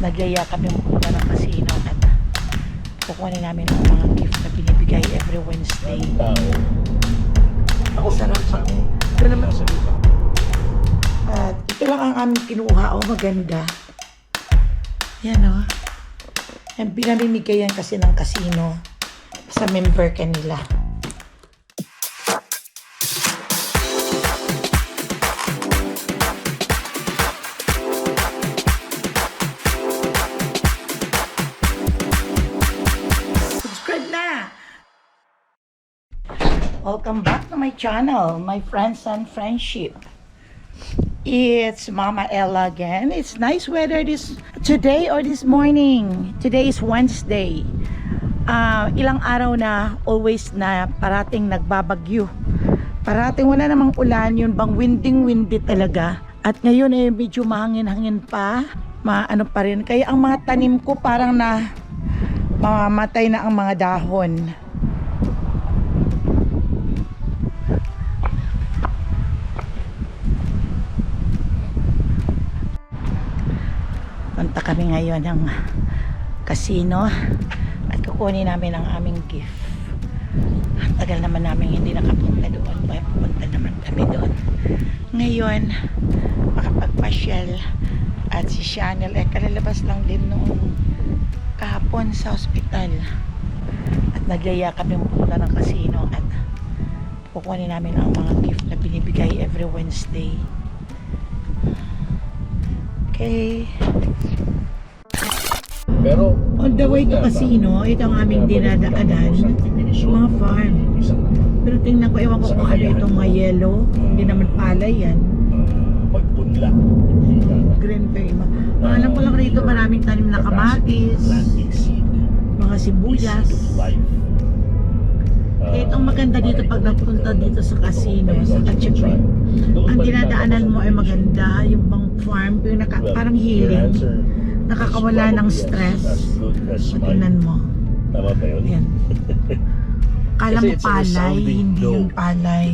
Nagyaya kami pumunta ng casino at kukunin namin ang mga gift na binibigay every Wednesday. Ako sarap. Ito naman. At ito lang ang aming kinuha. Oh, maganda. Yan o. Yan, pinamimigay yan kasi ng casino sa member kanila. Welcome back to my channel, my friends and friendship. It's Mama Ella again. It's nice weather today or this morning. Today is Wednesday. Ilang araw na always na parating nagbabagyo. Parating wala namang ulan, yun bang windy talaga. At ngayon eh medyo mahangin-hangin pa. Ano pa rin. Kaya ang mga tanim ko parang na mamamatay na ang mga dahon. Punta kami ngayon ng casino at kukunin namin ang aming gift. Tagal naman namin hindi nakapunta doon, kaya pupunta naman kami doon ngayon makapagpasyal. At si Chanel kalalabas lang din noong kahapon sa ospital at nagyaya kami pupunta ng casino at kukunin namin ang mga gift na binibigay every Wednesday. Okay. Pero on the way to casino, ito ang aming dinadaanan, mga farm. Pero tingnan ko, ewan ko kung ano itong mga yellow. Hindi naman palay yan. pagpunla. Green bay. Alam ko lang rito maraming tanim na kamatis, mga sibuyas. Itong maganda dito pag napunta dito sa casino, sa Kachipin. Ang dinadaanan mo ay maganda, yung bang farm, yung parang healing. Nakakawala ng stress. Tingnan mo. Tama ba yun? Yan. Kala mo palay, hindi yung palay.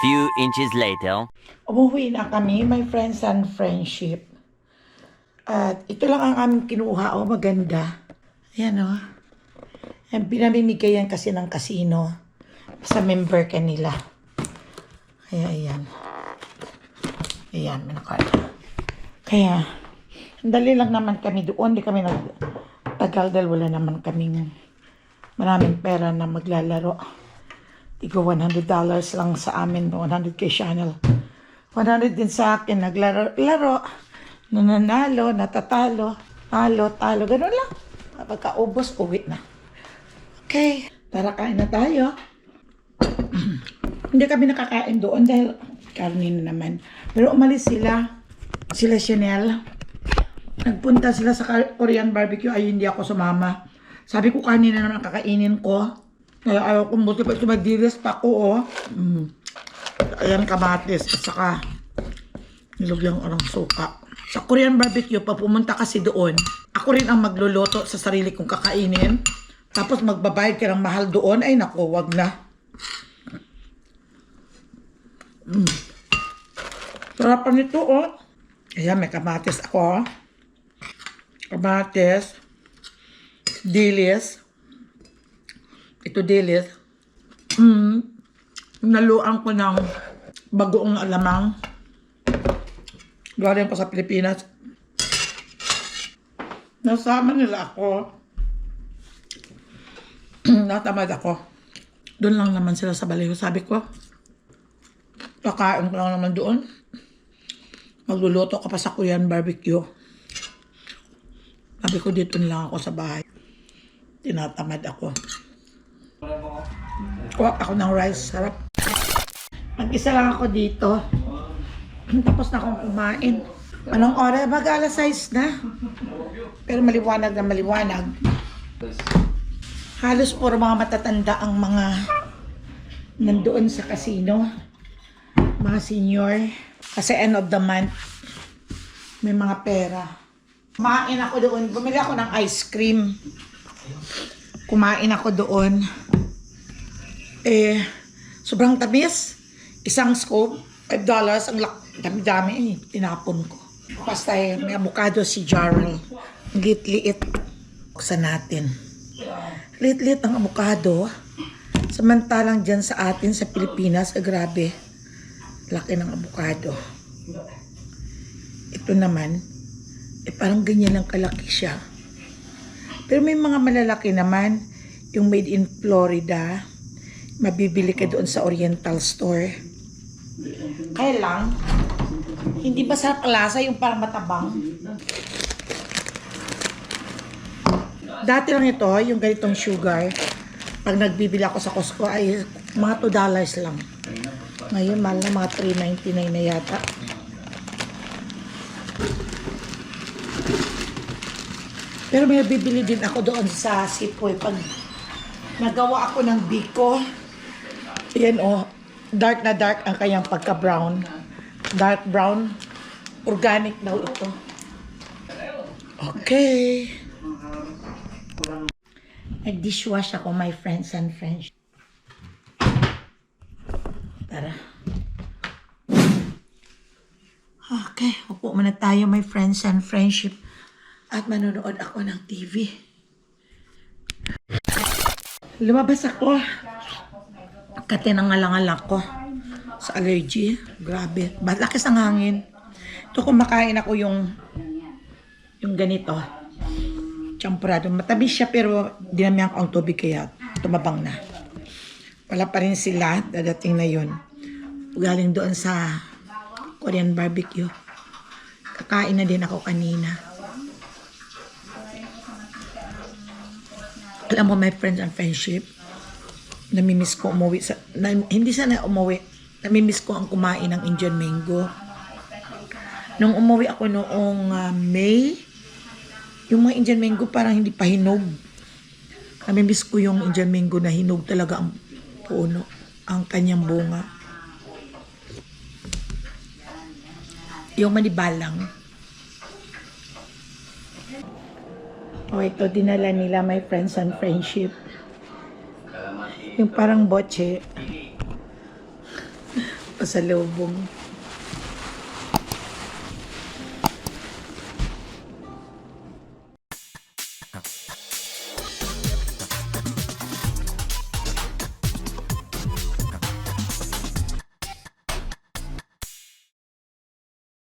few inches later. Umuwi na kami, my friends and friendship. At ito lang ang aming kinuha. Oh, maganda. Ayan oh. Ang pinamimigay yan kasi ng casino. Sa member kanila. Kaya ayan. Ayan, may nakarta. Kaya, dali lang naman kami doon. Di kami nagtagal dahil wala naman kaming maraming pera na maglalaro. Tigo $100 lang sa amin. 100 kay Chanel. 100 din sa akin. Naglaro. Nananalo, natatalo. Talo. Ganun lang. Pagkaubos, uwi na. Okay. Tara, kain na tayo. Hindi kami nakakain doon dahil karne na naman. Pero umalis sila. Sila Chanel. Nagpunta sila sa Korean barbecue. Ay, hindi ako sumama. Sabi ko kanina naman kakainin ko. Kaya ayaw kong buti pa ito magdilis pa ako, oh. Ayan, kamatis. At saka, nilugyang orang suka. Sa Korean barbecue, pag pumunta kasi doon, ako rin ang magluluto sa sarili kong kakainin. Tapos magbabayad ka ng mahal doon. Ay, naku, wag na. Sarapan nito, oh. Ayan, may kamatis ako. Kamatis. Dilis. Ito dilis. Naluan ko ng bagoong alamang. Galing ko sa Pilipinas. Nasama nila ako. Natamad ako. Doon lang naman sila sa baliho. Sabi ko, kakain ko lang naman doon. Magluluto ka pa sa Korean barbecue. Sabi ko, dito lang ako sa bahay. Tinatamad ako. Kuha ako ng rice. Sarap. Mag-isa lang ako dito. Tapos na akong kumain. Anong oras? Mag-alas 6 na. Pero maliwanag na maliwanag. Halos puro mga matatanda ang mga nandoon sa casino. Mga senior. Kasi end of the month. May mga pera. Kumain ako doon. Bumili ako ng ice cream. Kumain ako doon. Sobrang tamis. Isang scoop. $5. Ang dami-dami. Tinapon ko. Basta may avocado si Jarrell. Liit-liit. Buksan natin. Liit-liit ang avocado. Samantalang dyan sa atin sa Pilipinas, grabe. Laki ng avocado. Ito naman, parang ganyan lang kalaki siya. Pero may mga malalaki naman, yung made in Florida, mabibili ka doon sa Oriental Store. Kaya lang, hindi ba sa klasa yung parang matabang? Dati lang ito, yung ganitong sugar, pag nagbibili ako sa Costco ay mga $2 lang. Ngayon, mahal na mga $3.99 na yata. Pero may bibili din ako doon sa Sipway. Pag nagawa ako ng biko, yan oh, dark na dark ang kanyang pagka-brown. Dark brown. Organic daw ito. Okay. Nag-dishwash ako, my friends and friends. Tara. Okay, upo muna tayo, my friends and friendship. At manonood ako ng TV. Lumabas ako. Katinangalangal ako sa allergy. Grabe. Lakas ang hangin. Ito kumakain ako yung ganito. Champurado. Matamis siya pero dinamihan ko ang tubig kaya tumabang na. Wala pa rin sila. Dadating na yun. Galing doon sa Korean barbecue. Kakain na din ako kanina. Alam mo, my friends and friendship, namimiss ko umuwi. Hindi sana umuwi. Namimiss ko ang kumain ng Indian mango. Nung umuwi ako noong May, yung mga Indian mango parang hindi pa hinog. Namimiss ko yung Indian mango na hinog talaga ang puno, ang kanyang bunga. Yung manibalang. O ito, dinala nila my friends and friendship. Yung parang boche. pasalubong.